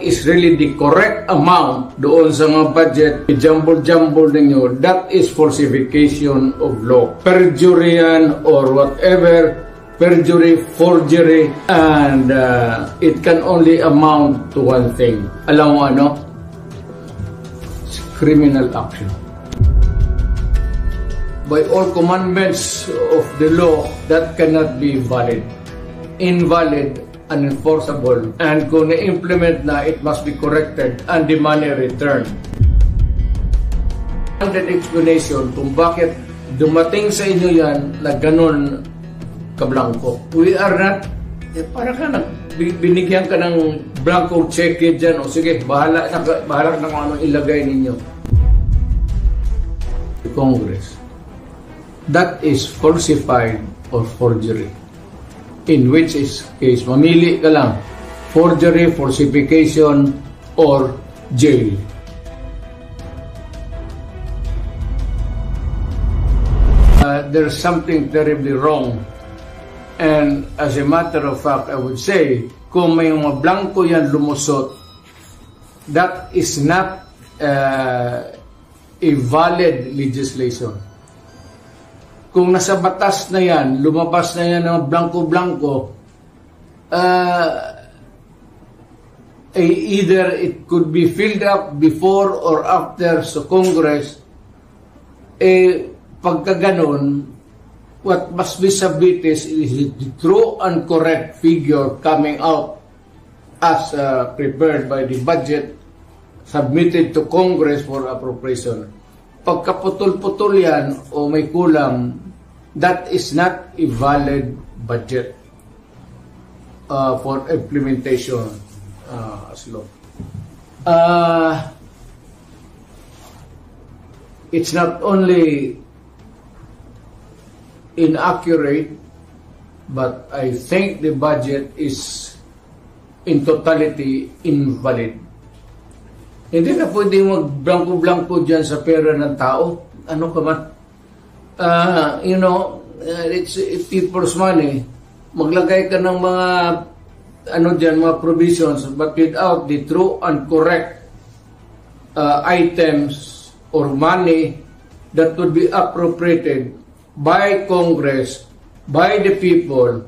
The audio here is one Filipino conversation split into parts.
is really the correct amount doon sa mga budget, i-jumble-jumble ninyo, that is falsification of law. Perjury yan or whatever, perjury, forgery, and it can only amount to one thing. Alam mo ano? It's criminal action. By all commandments of the law, that cannot be valid. Invalid, unenforceable, and kung na-implement na, it must be corrected and the money returned. And an explanation kung bakit dumating sa inyo yan na ganun kablangko. We are not, para ka binigyan ka ng blanco check dyan, o sige, bahala na kung anong ilagay ninyo. The Congress. That is falsified or forgery. In which case, mamili ka lang, forgery, falsification, or jail. There's something terribly wrong. And as a matter of fact, I would say, kung may mga blanco yan lumusot, that is not a valid legislation. Kung nasa batas na yan, lumabas na yan ng blanco-blanco, either it could be filled up before or after sa Congress, pagka ganon, what must be submitted is the true and correct figure coming out as prepared by the budget submitted to Congress for appropriation. Pagkaputol-putol yan o may kulang, that is not a valid budget for implementation as law. It's not only inaccurate, but I think the budget is in totality invalid. Hindi na pwede mag-blanco-blanco dyan sa pera ng tao. Ano ka man? It's people's money. Maglagay ka ng mga mga provisions, but without the true and correct items or money that would be appropriated by Congress, by the people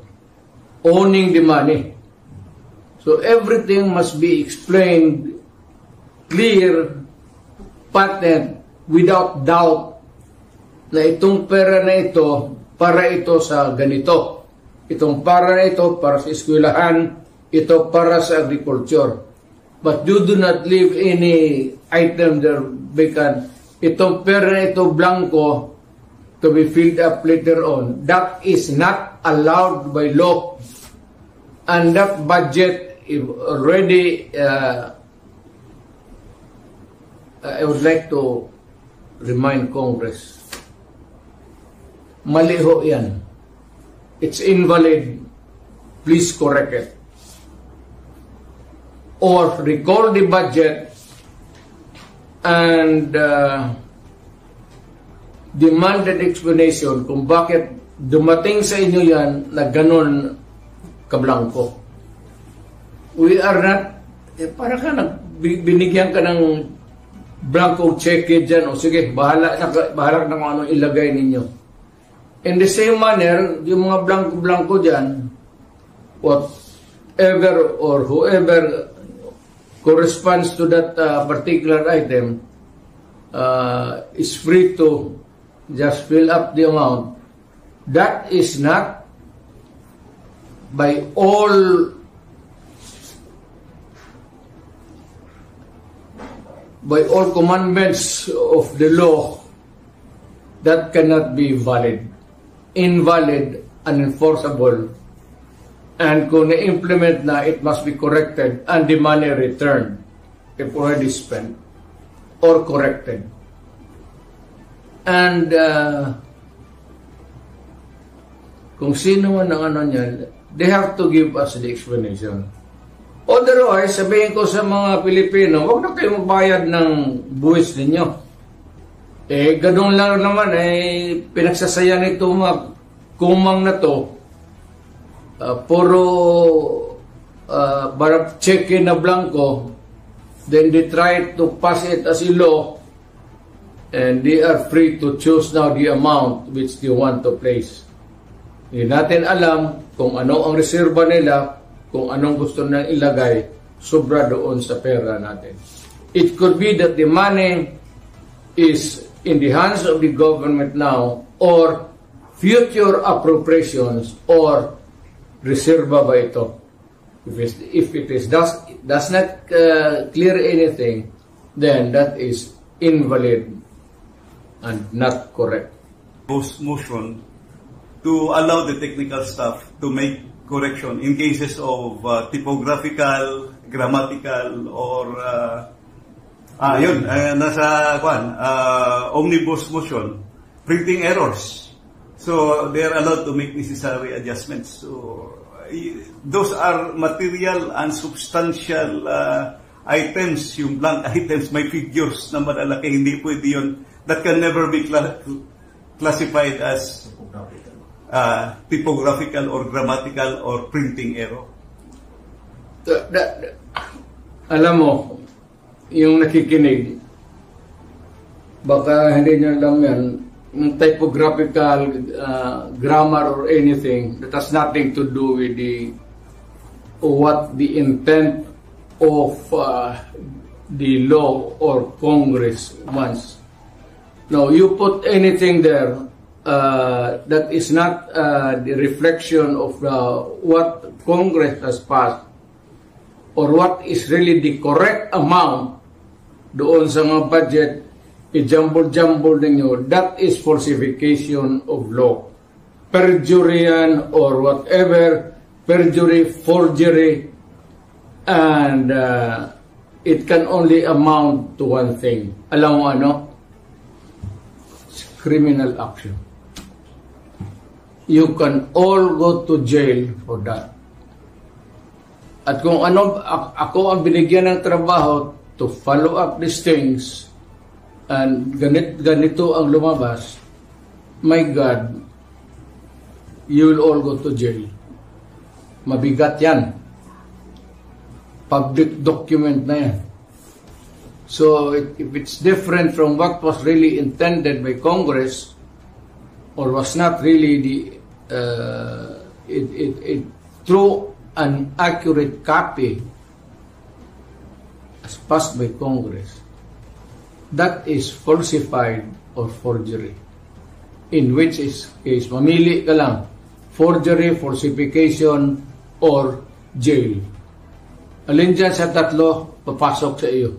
owning the money. So everything must be explained clear, patent, without doubt, na itong pera na ito, para ito sa ganito. Itong para na ito, para sa eskwelahan, ito para sa agriculture. But you do not leave any item there vacant. Itong pera na ito, blanco, to be filled up later on. That is not allowed by law. And that budget is already I would like to remind Congress, mali ho yan. It's invalid. Please correct it. Or recall the budget and demand an explanation kung bakit dumating sa inyo yan na ganun kablangko. We are not, para ka binigyan ka ng blanco check dyan, o sige, bahala na kung anong ilagay ninyo. In the same manner, yung mga blanco-blanco dyan, whatever or whoever corresponds to that particular item is free to just fill up the amount. That is not by all commandments of the law, that cannot be valid, invalid, unenforceable, and kung na-implement na, it must be corrected and the money returned if already spent or corrected. And kung sino man ang ano niyan, they have to give us the explanation. Otherwise, sabihin ko sa mga Pilipino, huwag na kayo magbayad ng buwis ninyo. Ganun lang naman, pinagsasaya nito mga kumang na to, puro check-in na blanco, then they try to pass it as a law, and they are free to choose now the amount which they want to place. Hindi natin alam kung ano ang reserba nila, kung anong gusto na ilagay, sobra doon sa pera natin. It could be that the money is in the hands of the government now, or future appropriations, or reserva ba ito? If it does not clear anything, then that is invalid and not correct. Motion to allow the technical staff to make correction in cases of typographical, grammatical, or nasa omnibus motion, printing errors. So they are allowed to make necessary adjustments. So those are material and substantial items, yung blank items, may figures na malalaki, hindi pwede yun. That can never be classified as typographical or grammatical or printing error. Alam mo, yung nakikinig, baka hindi nyo alam yan, yung typographical, grammar or anything, that has nothing to do with what the intent of the law or Congress wants. No, you put anything there that is not the reflection of what Congress has passed, or what is really the correct amount doon sa mga budget, i-jumble-jumble ninyo, that is falsification of law. Perjury yan or whatever, perjury, forgery, and it can only amount to one thing. Alam mo ano? It's criminal action. You can all go to jail for that. At kung ano, ako ang binigyan ng trabaho to follow up these things, and ganito ang lumabas, my God, you will all go to jail. Mabigat yan. Public document na yan. So, if it's different from what was really intended by Congress, or was not really through an accurate copy as passed by Congress, that is falsified or forgery. In which case, mamili ka lang, forgery, falsification, or jail. Alin dyan sa tatlo, papasok sa iyo.